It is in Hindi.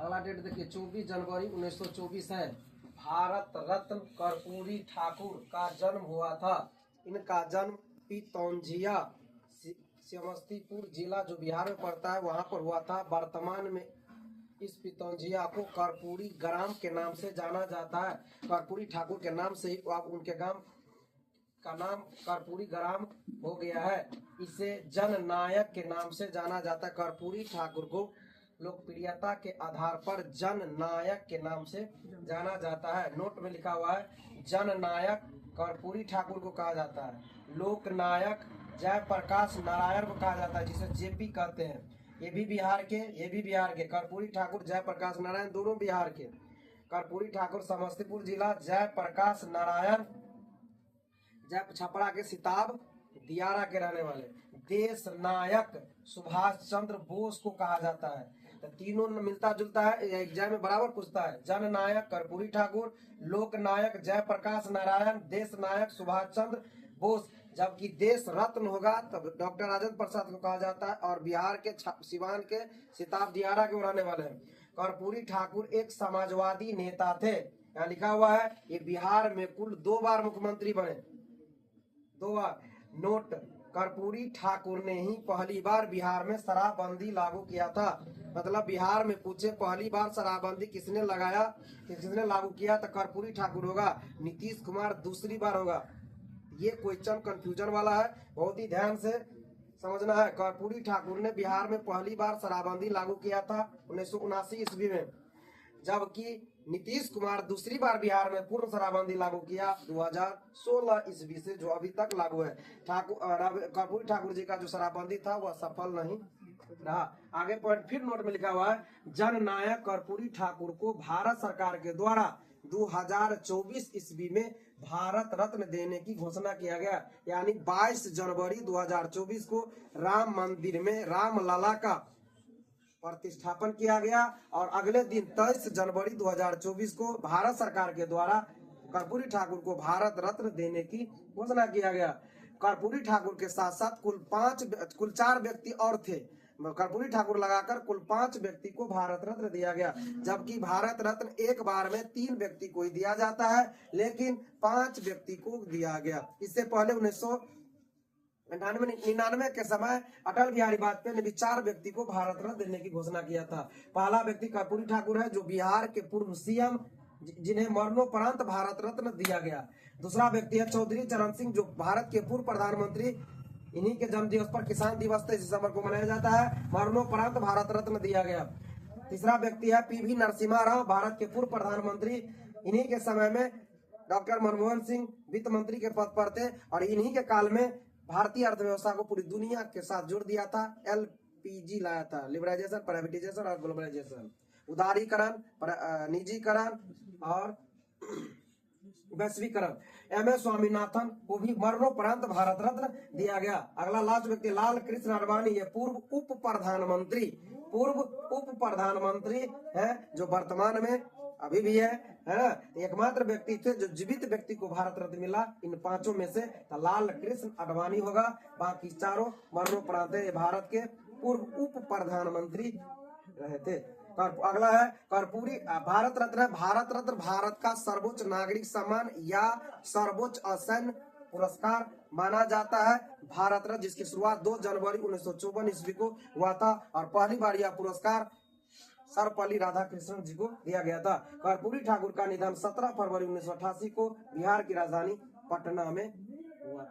अगला डेट देखिए 24 जनवरी 1924 है। भारत रत्न कर्पूरी ठाकुर का जन्म हुआ था। इनका जन्म पितौंझिया समस्तीपुर जिला जो बिहार में पड़ता है वहां पर हुआ था। वर्तमान में इस पितौंझिया को कर्पूरी ग्राम के नाम से जाना जाता है। कर्पूरी ठाकुर के नाम से अब उनके गांव का नाम कर्पूरी ग्राम हो गया है। इसे जननायक के नाम से जाना जाता है। कर्पूरी ठाकुर को लोकप्रियता के आधार पर जननायक के नाम से जाना जाता है। नोट में लिखा हुआ है जननायक कर्पूरी ठाकुर को कहा जाता है। लोकनायक जयप्रकाश नारायण को कहा जाता है, जिसे जेपी कहते हैं। ये भी बिहार के कर्पूरी ठाकुर जयप्रकाश नारायण दोनों बिहार के। कर्पूरी ठाकुर समस्तीपुर जिला, जयप्रकाश नारायण जय छपरा के सिताब दियारा के रहने वाले। देश नायक सुभाष चंद्र बोस को कहा जाता है। तो तीनों मिलता जुलता है, एग्जाम में बराबर पूछता है। जननायक कर्पूरी ठाकुर, लोकनायक जयप्रकाश नारायण, देश नायक सुभाष चंद्र बोस। जबकि देश रत्न होगा तब डॉक्टर राजेंद्र प्रसाद को कहा जाता है। और बिहार के सिवान के सिताब दियारा के रहने वाले हैं। कर्पूरी ठाकुर एक समाजवादी नेता थे। यहाँ लिखा हुआ है ये बिहार में कुल 2 बार मुख्यमंत्री बने, 2 बार। नोट, कर्पूरी ठाकुर ने ही पहली बार बिहार में शराबबंदी लागू किया था। मतलब बिहार में पूछे पहली बार शराबबंदी किसने लगाया, किसने लागू किया, तो कर्पूरी ठाकुर होगा। नीतीश कुमार दूसरी बार होगा। ये क्वेश्चन कंफ्यूजन वाला है, बहुत ही ध्यान से समझना है। कर्पूरी ठाकुर ने बिहार में पहली बार शराबबंदी लागू किया था 1979 ईस्वी में, जबकि नीतीश कुमार दूसरी बार बिहार में पूर्ण शराबबंदी लागू किया 2016 ईस्वी से, जो अभी तक लागू है। कर्पूरी ठाकुर जी का जो शराबबंदी था वह सफल नहीं रहा। आगे पॉइंट फिर नोट में लिखा हुआ है जननायक कर्पूरी ठाकुर को भारत सरकार के द्वारा 2024 ईस्वी में भारत रत्न देने की घोषणा किया गया। यानी 22 जनवरी 2024 को राम मंदिर में रामलला का प्रतिष्ठापन किया गया। और अगले दिन 23 जनवरी 2024 को भारत सरकार के द्वारा कर्पूरी ठाकुर को भारत रत्न देने की घोषणा किया गया। कर्पूरी ठाकुर के साथ साथ कुल 4 व्यक्ति और थे। कर्पूरी ठाकुर लगाकर कुल 5 व्यक्ति को भारत रत्न दिया गया। जबकि भारत रत्न एक बार में 3 व्यक्ति को ही दिया जाता है, लेकिन 5 व्यक्ति को दिया गया। इससे पहले 1999 के समय अटल बिहारी वाजपेयी ने भी 4 व्यक्ति को भारत रत्न देने की घोषणा किया था। पहला व्यक्ति कर्पूरी ठाकुर है, जो बिहार के पूर्व सीएम, जिन्हें मरणोपरांत भारत रत्न दिया गया। दूसरा व्यक्ति है चौधरी चरण सिंह, जो भारत के पूर्व प्रधानमंत्री। इन्हीं के जन्म दिवस पर किसान दिवस 23 दिसंबर को मनाया जाता है। मरणोपरांत भारत रत्न दिया गया। तीसरा व्यक्ति है पीवी नरसिम्हा राव, भारत के पूर्व प्रधानमंत्री। इन्हीं के समय में डॉक्टर मनमोहन सिंह वित्त मंत्री के पद पर थे, और इन्हीं के काल में भारतीय अर्थव्यवस्था को पूरी दुनिया के साथ जोड़ दिया था। LPG लाया था, लिबरलाइजेशन, प्राइवेटाइजेशन और ग्लोबलाइजेशन, उदारीकरण, निजीकरण और वैश्वीकरण। MS स्वामीनाथन को भी मरणोपरांत भारत रत्न दिया गया। अगला लास्ट व्यक्ति लाल कृष्ण आडवाणी, ये पूर्व उप प्रधानमंत्री है, जो वर्तमान में अभी भी है ना। एकमात्र व्यक्ति थे जो जीवित व्यक्ति को भारत रत्न मिला इन 5 में से, तो लाल कृष्ण आडवाणी होगा। बाकी चारों मरणोपरांत भारत के पूर्व उप प्रधानमंत्री रहे थे। अगला है कर्पूरी भारत रत्न है। भारत रत्न भारत का सर्वोच्च नागरिक सम्मान या सर्वोच्च असैन्य पुरस्कार माना जाता है। भारत रत्न जिसकी शुरुआत 2 जनवरी 1954 ईस्वी को हुआ था, और पहली बार यह पुरस्कार सर्वपल्ली राधाकृष्णन जी को दिया गया था। कर्पूरी ठाकुर का निधन 17 फरवरी 1988 को बिहार की राजधानी पटना में हुआ।